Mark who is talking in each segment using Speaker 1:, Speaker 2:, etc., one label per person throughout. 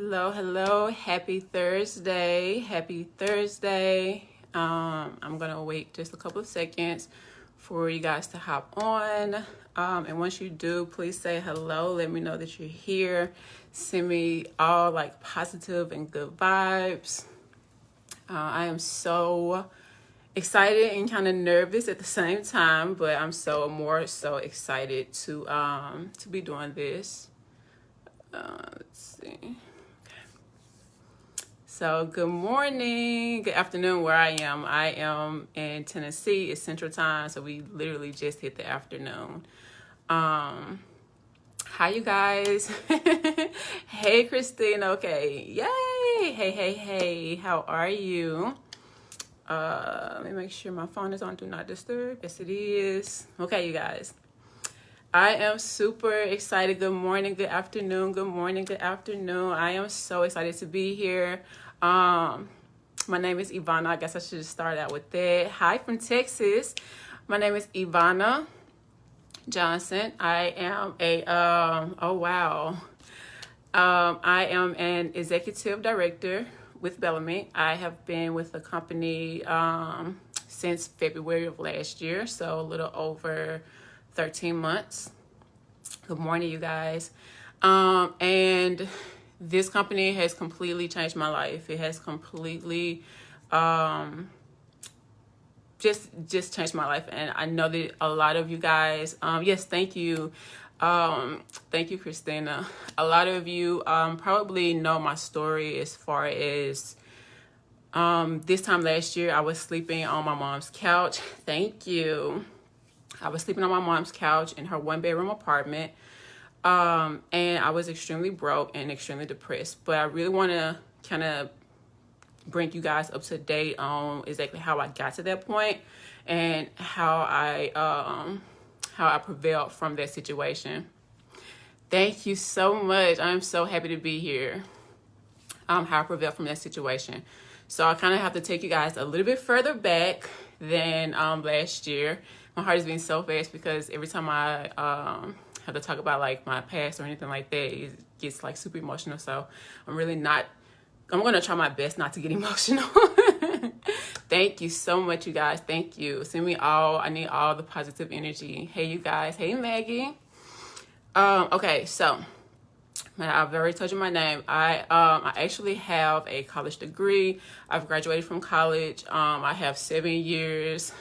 Speaker 1: Hello, happy Thursday. I'm gonna wait just a couple of seconds for you guys to hop on. And once you do, please say hello. Let me know that you're here. Send me all like positive and good vibes. I am so excited and kind of nervous at the same time, but I'm more so excited to be doing this. Let's see. So good morning, good afternoon where I am. I am in Tennessee. It's Central Time, so we literally just hit the afternoon. Hi you guys. Hey Christine, okay. Yay! Hey, how are you? Let me make sure my phone is on Do Not Disturb. Yes it is. Okay, you guys. I am super excited. Good morning, good afternoon, good morning, good afternoon. I am so excited to be here. My name is Ivana. I guess I should start out with that. Hi from Texas. My name is Ivana Johnson. I am I am an executive director with BELLAME. I have been with the company since February of last year, so a little over 13 months. Good morning, you guys. And this company has completely changed my life. It has completely just changed my life. And I know that a lot of you guys, yes, thank you. Thank you, Christina. A lot of you probably know my story as far as this time last year, I was sleeping on my mom's couch. Thank you. I was sleeping on my mom's couch in her one-bedroom apartment. And I was extremely broke and extremely depressed. But I really want to kind of bring you guys up to date on exactly how I got to that point and how I prevailed from that situation. Thank you so much. I'm so happy to be here. How I prevailed from that situation. So I kind of have to take you guys a little bit further back than last year. My heart is beating so fast because every time I have to talk about like my past or anything like that, it gets like super emotional. So I'm going to try my best not to get emotional. Thank you so much, you guys. Thank you. Send me I need all the positive energy. Hey, you guys. Hey, Maggie. Okay, so I've already told you my name. I actually have a college degree. I've graduated from college. I have 7 years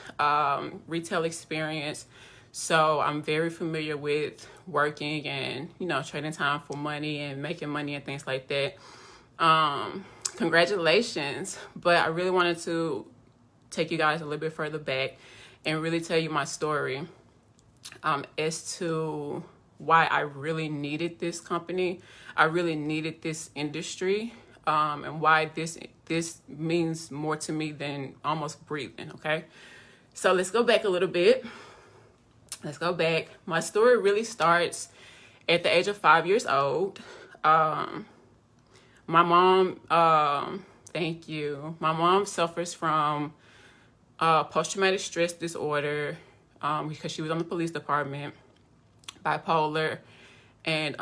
Speaker 1: retail experience. So I'm very familiar with working and, trading time for money and making money and things like that. Congratulations. But I really wanted to take you guys a little bit further back and really tell you my story as to why I really needed this company. I really needed this industry, and why this means more to me than almost breathing, okay? So let's go back a little bit. Let's go back. My story really starts at the age of 5 years old. My mom, thank you. My mom suffers from post-traumatic stress disorder because she was on the police department, bipolar, and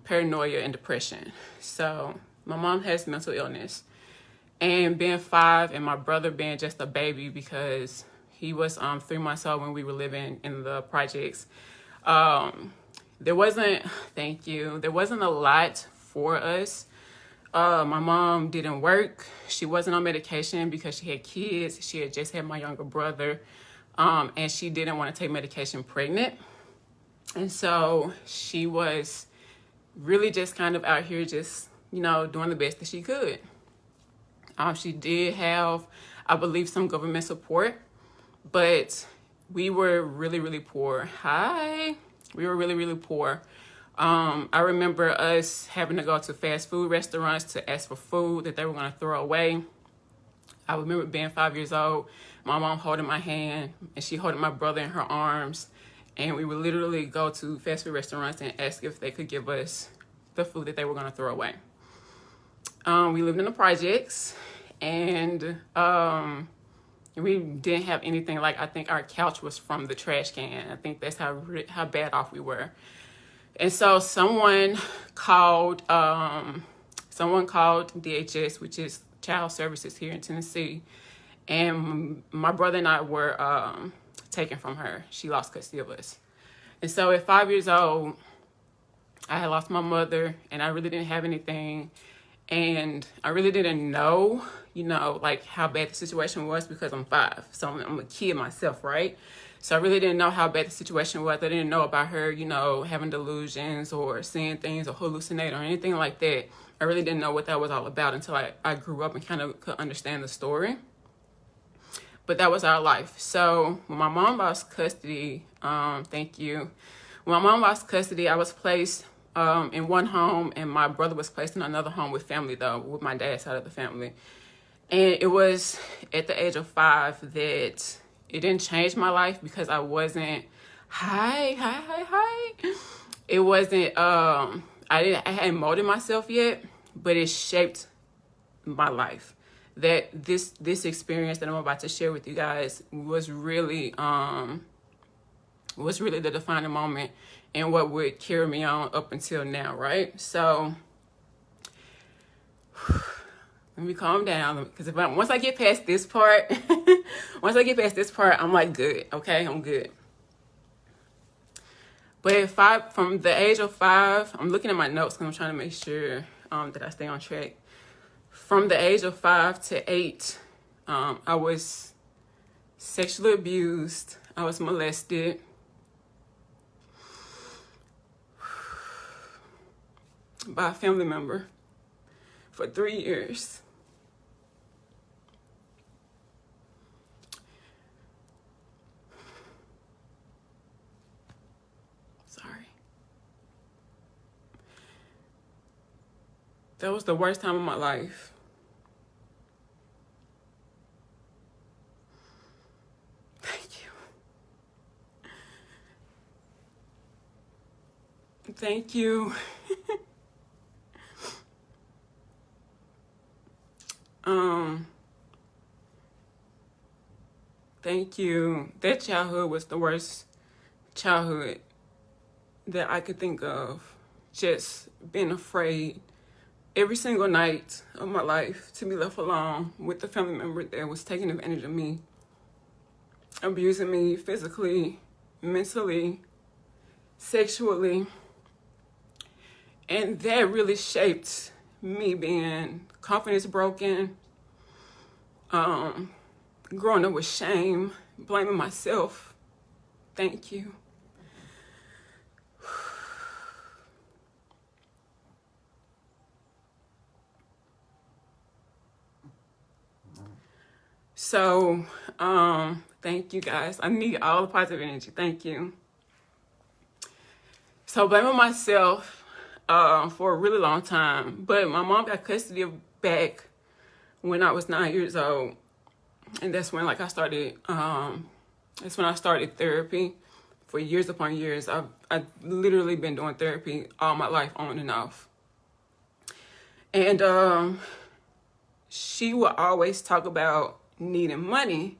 Speaker 1: paranoia and depression. So my mom has mental illness. And being 5 and my brother being just a baby because he was 3 months old when we were living in the projects. There wasn't a lot for us. My mom didn't work. She wasn't on medication because she had kids. She had just had my younger brother. And she didn't want to take medication pregnant. And so she was really just kind of out here just, doing the best that she could. She did have, I believe, some government support, but we were really, really poor. We were really, really poor. I remember us having to go to fast food restaurants to ask for food that they were going to throw away. I remember being 5 years old, my mom holding my hand and she holding my brother in her arms. And we would literally go to fast food restaurants and ask if they could give us the food that they were going to throw away. We lived in the projects and we didn't have anything. Like, I think our couch was from the trash can. I think that's how bad off we were. And so someone called someone called DHS, which is Child Services here in Tennessee, and my brother and I were taken from her. She lost custody of us. And so at 5 years old, I had lost my mother, and I really didn't have anything. And I really didn't know, like how bad the situation was because I'm 5. So I'm a kid myself, right? So I really didn't know how bad the situation was. I didn't know about her, having delusions or seeing things or hallucinating or anything like that. I really didn't know what that was all about until I grew up and kind of could understand the story. But that was our life. So when my mom lost custody, thank you. When my mom lost custody, I was placed in one home, and my brother was placed in another home with family, though, with my dad's side of the family. And it was at the age of 5 that it didn't change my life because I wasn't, It wasn't, I hadn't molded myself yet, but it shaped my life. That this experience that I'm about to share with you guys was really the defining moment and what would carry me on up until now, right? So let me calm down, because once I get past this part, I'm like good, okay? I'm good. But at 5, from the age of 5, I'm looking at my notes because I'm trying to make sure that I stay on track. From the age of 5 to 8, I was sexually abused. I was molested. By a family member for 3 years. Sorry. That was the worst time of my life. Thank you. Thank you. Thank you. That childhood was the worst childhood that I could think of. Just being afraid every single night of my life to be left alone with the family member that was taking advantage of me, abusing me physically, mentally, sexually. And that really shaped me, being confidence broken, growing up with shame, blaming myself. Thank you. So, thank you guys. I need all the positive energy. Thank you. So blaming myself for a really long time, but my mom got custody of back when I was 9 years old, and that's when I started. That's when I started therapy for years upon years. I've literally been doing therapy all my life, on and off. And she would always talk about needing money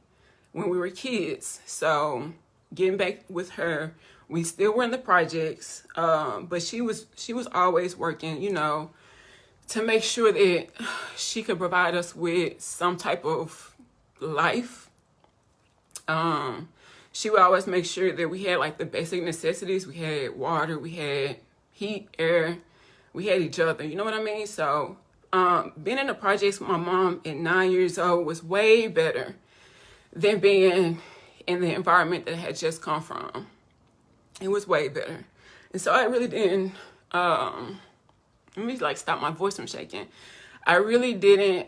Speaker 1: when we were kids. So getting back with her, we still were in the projects, but she was always working, to make sure that she could provide us with some type of life. She would always make sure that we had the basic necessities. We had water, we had heat, air, we had each other, you know what I mean? So being in the projects with my mom at 9 years old was way better than being in the environment that I had just come from. It was way better. And so I really didn't, let me stop my voice from shaking. I really didn't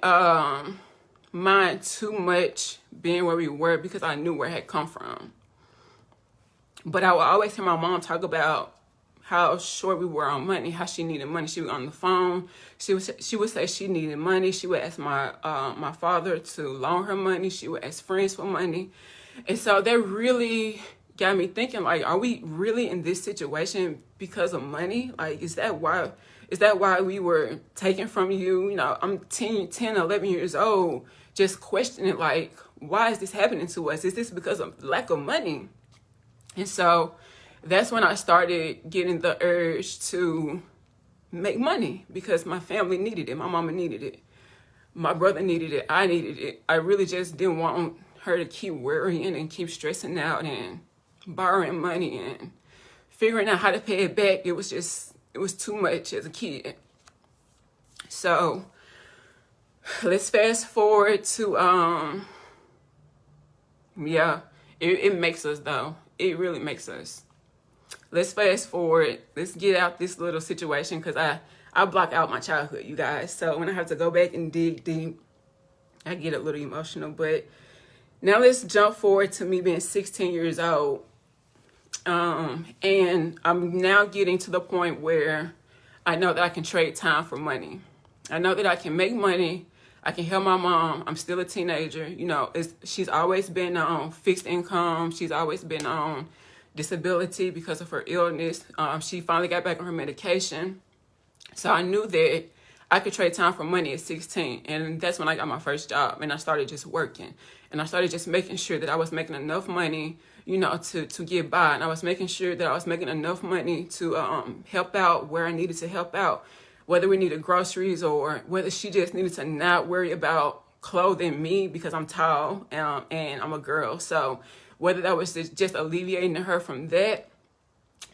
Speaker 1: mind too much being where we were because I knew where I had come from. But I would always hear my mom talk about how short we were on money, how she needed money. She was on the phone. She would say she needed money. She would ask my father to loan her money. She would ask friends for money. And so that really got me thinking, are we really in this situation because of money? Is that why we were taken from you? I'm 10, 11 years old, just questioning, why is this happening to us? Is this because of lack of money? And so that's when I started getting the urge to make money because my family needed it. My mama needed it. My brother needed it. I needed it. I really just didn't want her to keep worrying and keep stressing out and borrowing money and figuring out how to pay it back. It was too much as a kid. So let's fast forward to, yeah, it makes us though. It really makes us. Let's fast forward. Let's get out this little situation because I block out my childhood, you guys. So when I have to go back and dig deep, I get a little emotional. But now let's jump forward to me being 16 years old. And I'm now getting to the point where I know that I can trade time for money. I know that I can make money. I can help my mom. I'm still a teenager. You know, she's always been on fixed income. She's always been on disability because of her illness. She finally got back on her medication. So I knew that I could trade time for money at 16. And that's when I got my first job. And I started just working. And I started just making sure that I was making enough money, you know, to get by. And I was making sure that I was making enough money to help out where I needed to help out. Whether we needed groceries or whether she just needed to not worry about clothing me because I'm tall and I'm a girl. So whether that was just alleviating her from that,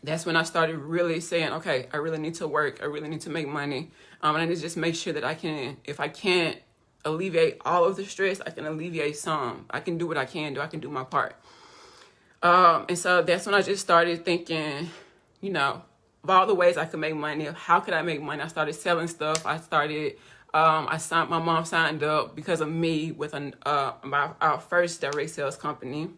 Speaker 1: that's when I started really saying, okay, I really need to work. I really need to make money. And I need to just make sure that I can, if I can't alleviate all of the stress, I can alleviate some. I can do what I can do. I can do my part. And so that's when I just started thinking, you know, of all the ways I could make money, of how could I make money. I started selling stuff. I started, my mom signed up because of me with our first direct sales company.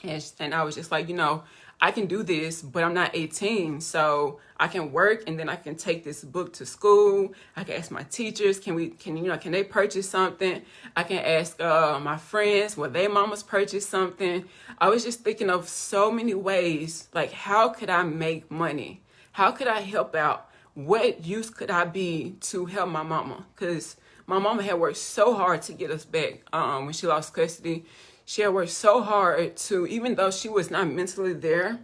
Speaker 1: And I was just like, you know, I can do this, but I'm not 18, so I can work and then I can take this book to school. I can ask my teachers, can they purchase something? I can ask my friends, will their mamas purchase something? I was just thinking of so many ways, like how could I make money? How could I help out? What use could I be to help my mama? Because my mama had worked so hard to get us back when she lost custody. She had worked so hard to, even though she was not mentally there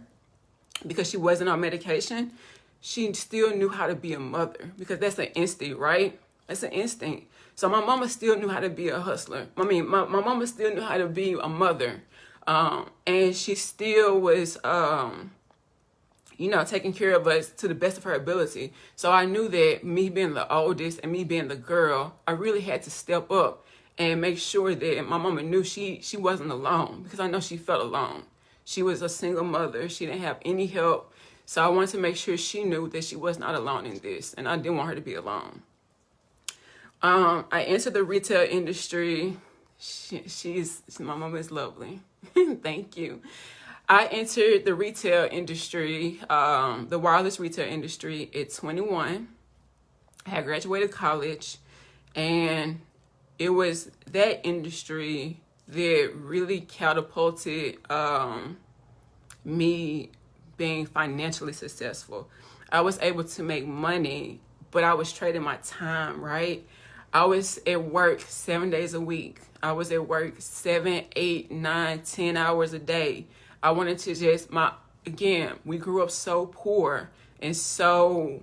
Speaker 1: because she wasn't on medication, she still knew how to be a mother because that's an instinct, right? That's an instinct. So my mama still knew how to be a hustler. I mean, my mama still knew how to be a mother. And she still was, you know, taking care of us to the best of her ability. So I knew that me being the oldest and me being the girl, I really had to step up and make sure that my mama knew she wasn't alone because I know she felt alone. She was a single mother. She didn't have any help. So I wanted to make sure she knew that she was not alone in this, and I didn't want her to be alone. I entered the retail industry. My mama is lovely. Thank you. I entered the retail industry, the wireless retail industry at 21. I had graduated college, and it was that industry that really catapulted me being financially successful. I was able to make money, but I was trading my time, right? I was at work 7 days a week. I was at work 7, 8, 9, 10 hours a day. I wanted to just, again, we grew up so poor and so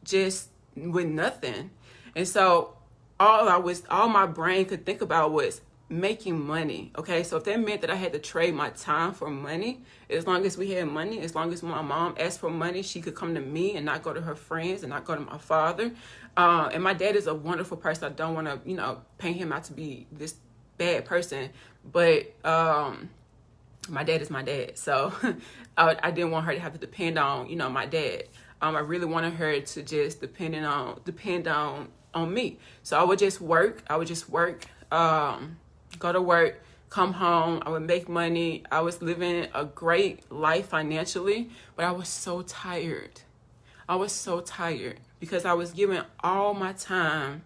Speaker 1: just with nothing. And so all my brain could think about was making money. Okay, so if that meant that I had to trade my time for money, as long as we had money, as long as my mom asked for money, she could come to me and not go to her friends and not go to my father. And my dad is a wonderful person. I don't want to, you know, paint him out to be this bad person, but my dad is my dad. So I didn't want her to have to depend on, you know, my dad. I really wanted her to just depend on me. So I would just work. Go to work, come home. I would make money. I was living a great life financially, but I was so tired. I was so tired because I was giving all my time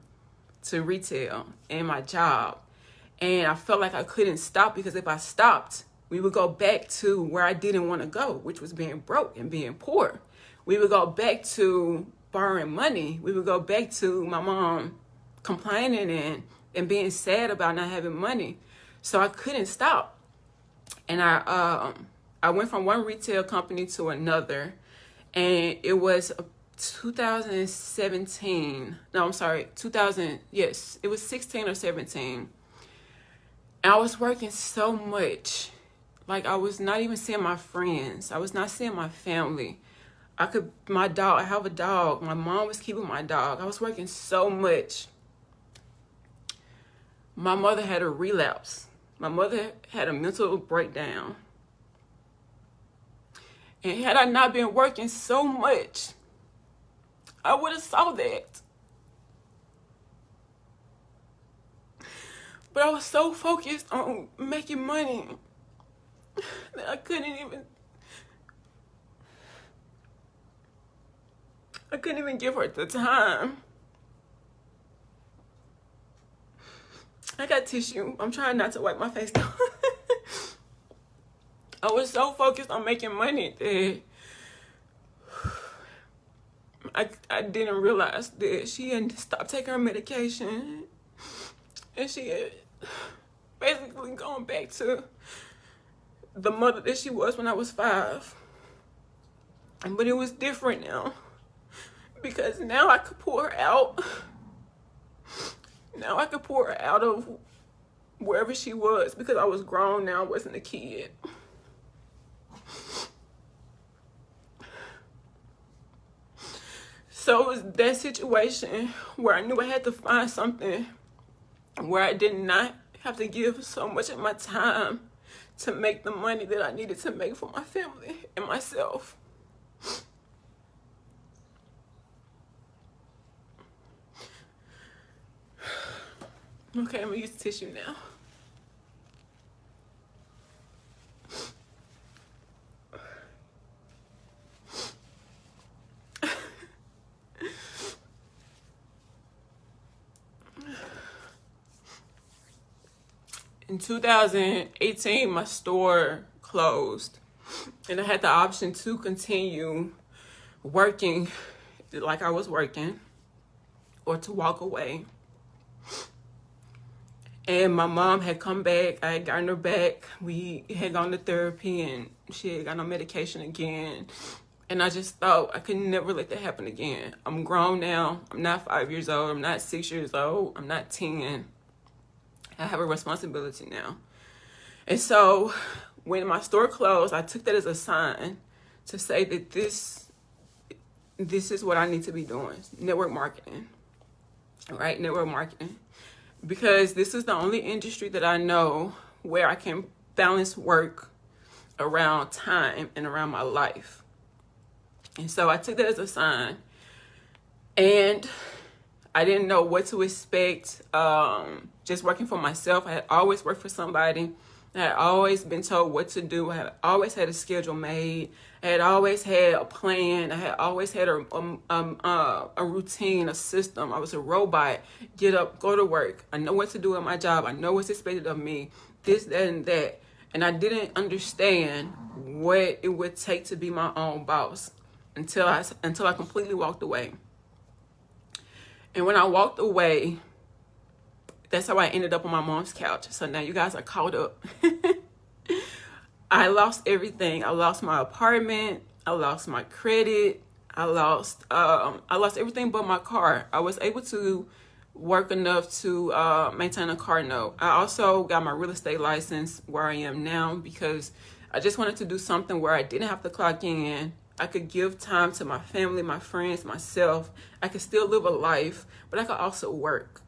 Speaker 1: to retail and my job. And I felt like I couldn't stop because if I stopped, we would go back to where I didn't want to go, which was being broke and being poor. We would go back to borrowing money. We would go back to my mom complaining and being sad about not having money. So I couldn't stop. And I went from one retail company to another. And it was 2017. No, I'm sorry, 2000. Yes, it was 16 or 17. And I was working so much. Like, I was not even seeing my friends. I was not seeing my family. My dog, I have a dog. My mom was keeping my dog. I was working so much. My mother had a relapse. My mother had a mental breakdown. And had I not been working so much, I would have saw that. But I was so focused on making money that I couldn't even give her the time. I got tissue. I'm trying not to wipe my face down. I was so focused on making money that I didn't realize that she had stopped taking her medication. And she had basically gone back to the mother that she was when I was 5. But it was different now. Because now I could pull her out. Now I could pull her out of wherever she was, because I was grown now, I wasn't a kid. So it was that situation where I knew I had to find something where I did not have to give so much of my time to make the money that I needed to make for my family and myself. Okay, I'm gonna use tissue now. In 2018, my store closed, and I had the option to continue working like I was working or to walk away. And my mom had come back. I had gotten her back. We had gone to therapy, and she had got on medication again. And I just thought I could never let that happen again. I'm grown now. I'm not 5 years old. I'm not 6 years old. I'm not 10. I have a responsibility now. And so when my store closed, I took that as a sign to say that this is what I need to be doing. Network marketing, right? Network marketing. Because this is the only industry that I know where I can balance work around time and around my life. And so I took that as a sign. And I didn't know what to expect. Just working for myself. I had always worked for somebody. I had always been told what to do. I had always had a schedule made. I had always had a plan. I had always had a routine, a system. I was a robot. Get up, go to work. I know what to do at my job. I know what's expected of me. This, that, and that. And I didn't understand what it would take to be my own boss until I completely walked away. And when I walked away, that's how I ended up on my mom's couch. So now you guys are caught up. I lost everything. I lost my apartment. I lost my credit. I lost everything but my car. I was able to work enough to maintain a car note. I also got my real estate license where I am now because I just wanted to do something where I didn't have to clock in. I could give time to my family, my friends, myself. I could still live a life, but I could also work.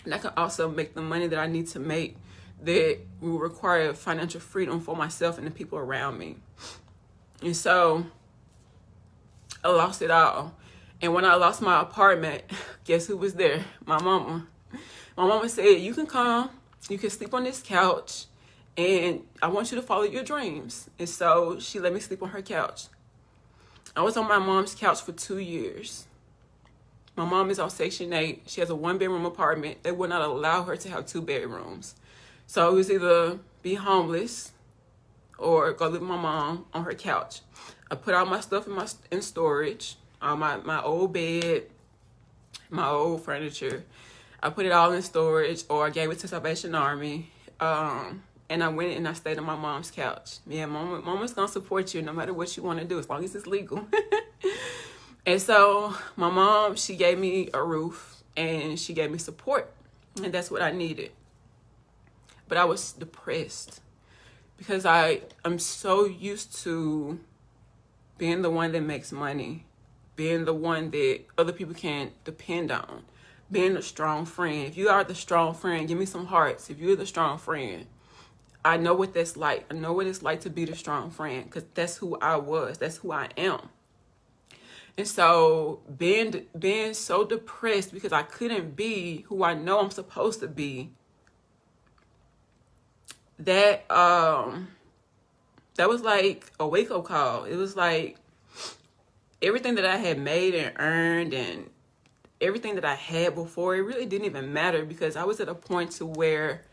Speaker 1: And I could also make the money that I need to make that will require financial freedom for myself and the people around me. And so I lost it all. And when I lost my apartment, guess who was there? My mama. My mama said, you can come, you can sleep on this couch, and I want you to follow your dreams. And so she let me sleep on her couch. I was on my mom's couch for 2 years. My mom is on Section 8. She has a 1-bedroom apartment. They would not allow her to have 2 bedrooms. So it was either be homeless or go live with my mom on her couch. I put all my stuff in storage, all my old bed, my old furniture. I put it all in storage, or I gave it to Salvation Army. and I went and I stayed on my mom's couch. Yeah, mama's gonna support you no matter what you want to do, as long as it's legal. And so my mom, she gave me a roof and she gave me support, and that's what I needed. But I was depressed because I'm so used to being the one that makes money, being the one that other people can depend on, being a strong friend. If you are the strong friend, give me some hearts. If you're the strong friend, I know what that's like. I know what it's like to be the strong friend, because that's who I was. That's who I am. And so being so depressed because I couldn't be who I know I'm supposed to be, that was like a wake-up call. It was like everything that I had made and earned and everything that I had before, it really didn't even matter, because I was at a point to where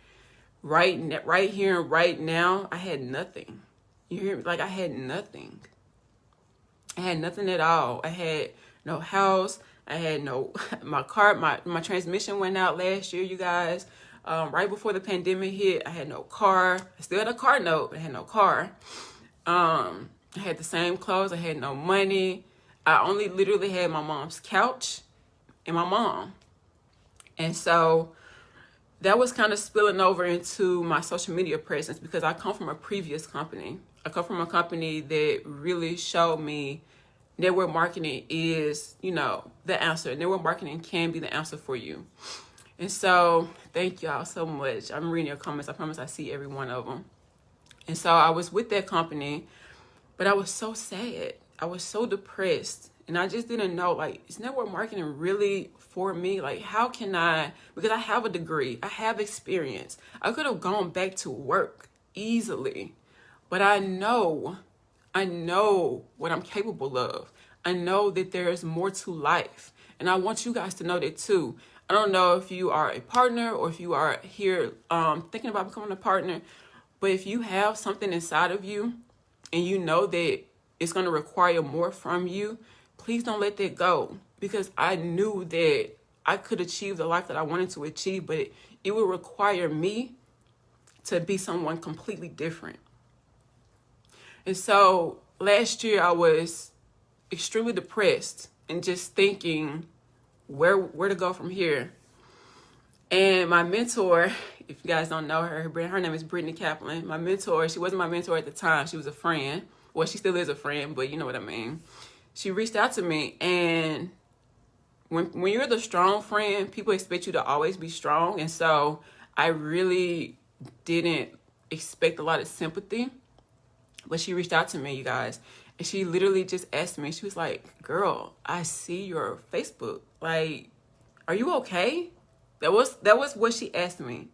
Speaker 1: right here and right now, I had nothing. You hear me? Like, I had nothing. I had nothing at all. I had no house. I had no, my car, my transmission went out last year, you guys. Right before the pandemic hit, I had no car. I still had a car note, but I had no car. I had the same clothes. I had no money. I only literally had my mom's couch and my mom. And so that was kind of spilling over into my social media presence, because I come from a previous company. I come from a company that really showed me network marketing is, you know, the answer. Network marketing can be the answer for you. And so thank y'all so much. I'm reading your comments. I promise I see every one of them. And so I was with that company, but I was so sad. I was so depressed. And I just didn't know, like, is network marketing really for me? Like, how can I, because I have a degree, I have experience. I could have gone back to work easily, but I know what I'm capable of. I know that there's more to life. And I want you guys to know that too. I don't know if you are a partner or if you are here thinking about becoming a partner, but if you have something inside of you and you know that it's going to require more from you, please don't let that go, because I knew that I could achieve the life that I wanted to achieve, but it would require me to be someone completely different. And so last year I was extremely depressed and just thinking where to go from here. And my mentor, if you guys don't know her name is Brittany Kaplan. My mentor, she wasn't my mentor at the time. She was a friend. Well, she still is a friend, but you know what I mean. She reached out to me, and when you're the strong friend, people expect you to always be strong. And so I really didn't expect a lot of sympathy, but she reached out to me, you guys, and she literally just asked me, she was like, girl, I see your Facebook. Like, are you okay? That was what she asked me.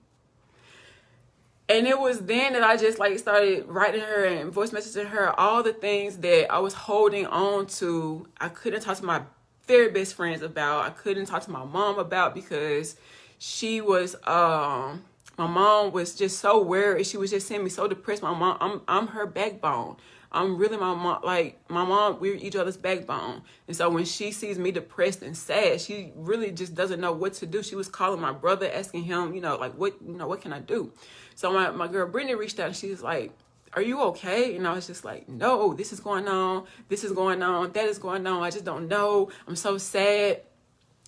Speaker 1: And it was then that I just like started writing her and voice messaging her all the things that I was holding on to. I couldn't talk to my very best friends about. I couldn't talk to my mom about, because she was, my mom was just so worried. She was just seeing me so depressed. My mom, I'm her backbone. I'm really my mom, like my mom, we're each other's backbone. And so when she sees me depressed and sad, she really just doesn't know what to do. She was calling my brother, asking him, you know, like, what can I do? So my girl Brittany reached out and she was like, are you okay? And I was just like, no, this is going on. This is going on. That is going on. I just don't know. I'm so sad.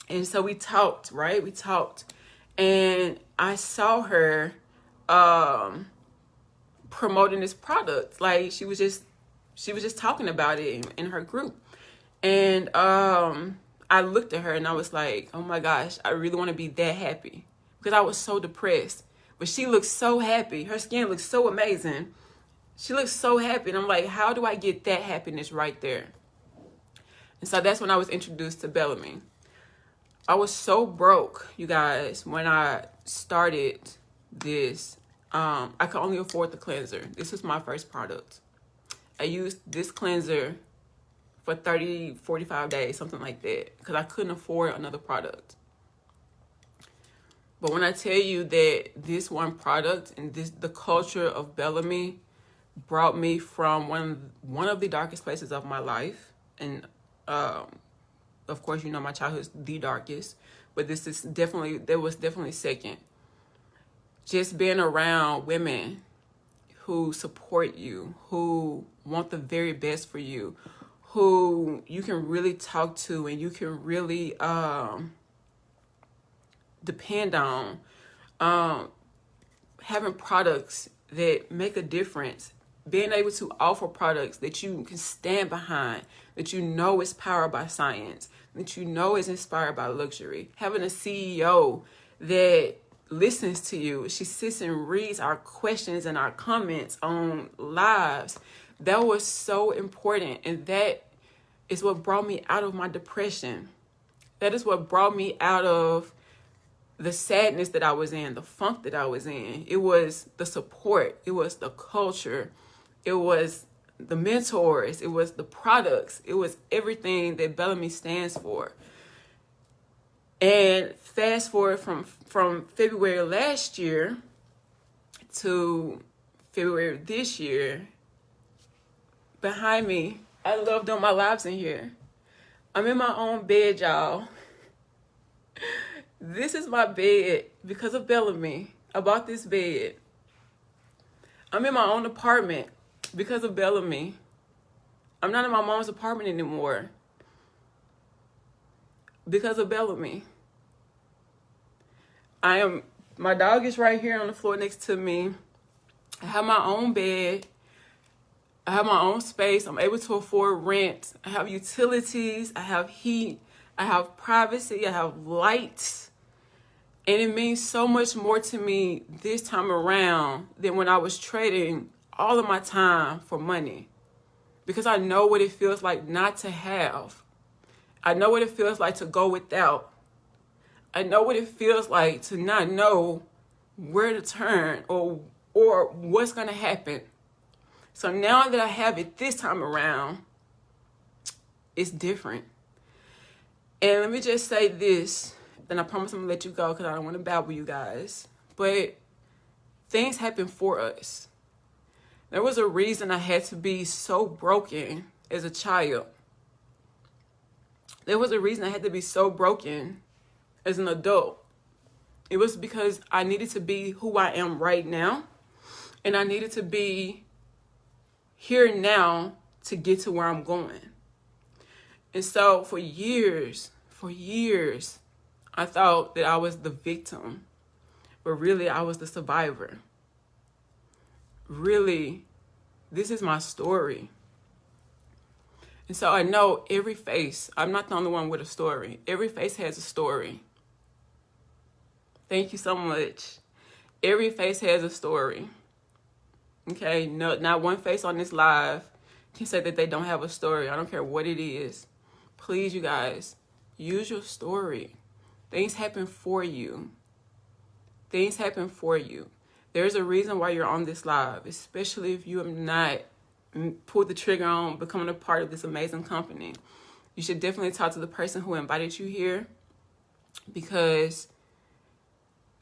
Speaker 1: And so we talked, right? We talked. And I saw her promoting this product. Like, she was just talking about it in her group. And I looked at her and I was like, oh my gosh, I really want to be that happy, because I was so depressed. But she looked so happy. Her skin looked so amazing. She looked so happy. And I'm like, how do I get that happiness right there? And so that's when I was introduced to BELLAME. I was so broke, you guys, when I started this. I could only afford the cleanser. This was my first product. I used this cleanser for 30, 45 days, something like that, because I couldn't afford another product. But when I tell you that this one product and the culture of BELLAME brought me from one of the darkest places of my life, and of course, you know, my childhood is the darkest, but there was definitely second. Just being around women who support you, who want the very best for you, who you can really talk to and you can really depend on. Having products that make a difference, being able to offer products that you can stand behind, that you know is powered by science, that you know is inspired by luxury. Having a CEO that listens to you. She sits and reads our questions and our comments on lives. That was so important. And that is what brought me out of my depression. That is what brought me out of the sadness that I was in, the funk that I was in. It was the support. It was the culture. It was the mentors. It was the products. It was everything that BELLAME stands for. And fast forward from February last year to February this year, behind me, I love doing my lives in here. I'm in my own bed, y'all. This is my bed because of BELLAME. I bought this bed. I'm in my own apartment because of BELLAME. I'm not in my mom's apartment anymore because of BELLAME. My dog is right here on the floor next to me. I have my own bed. I have my own space. I'm able to afford rent. I have utilities. I have heat. I have privacy. I have lights. And it means so much more to me this time around than when I was trading all of my time for money. Because I know what it feels like not to have. I know what it feels like to go without. I know what it feels like to not know where to turn or what's going to happen. So now that I have it this time around, it's different. And let me just say this, then I promise I'm going to let you go because I don't want to babble you guys. But things happen for us. There was a reason I had to be so broken as a child. There was a reason I had to be so broken as an adult. It was because I needed to be who I am right now. And I needed to be here now to get to where I'm going. And so for years, I thought that I was the victim. But really, I was the survivor. Really, this is my story. And so I know every face, I'm not the only one with a story. Every face has a story. Thank you so much. Every face has a story. Okay, no, not one face on this live can say that they don't have a story. I don't care what it is. Please, you guys, use your story. Things happen for you. Things happen for you. There's a reason why you're on this live, especially if you have not pulled the trigger on becoming a part of this amazing company. You should definitely talk to the person who invited you here, because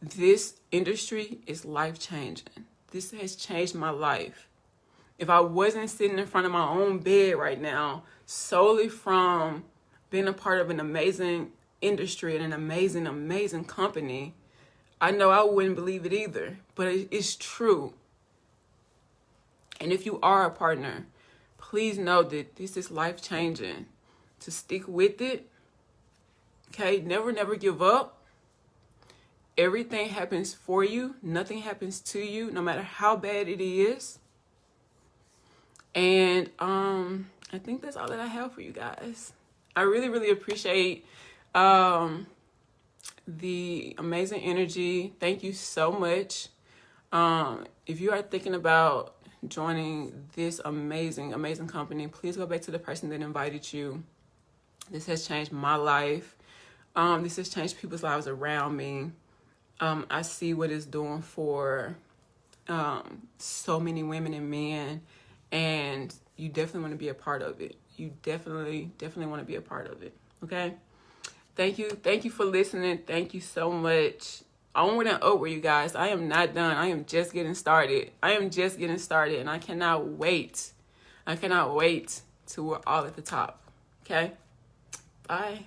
Speaker 1: this industry is life-changing. This has changed my life. If I wasn't sitting in front of my own bed right now, solely from being a part of an amazing industry and an amazing, amazing company, I know I wouldn't believe it either, but it's true. And if you are a partner, please know that this is life-changing. To stick with it, okay? Never give up. Everything happens for you. Nothing happens to you, no matter how bad it is. And I think that's all that I have for you guys. I really, really appreciate the amazing energy. Thank you so much. If you are thinking about joining this amazing, amazing company, please go back to the person that invited you. This has changed my life. This has changed people's lives around me. I see what it's doing for so many women and men, and you definitely want to be a part of it. You definitely want to be a part of it. Okay? Thank you for listening. Thank you so much. Onward and upward, you guys. I am not done. I am just getting started. And I cannot wait. I cannot wait till we're all at the top. Okay? Bye.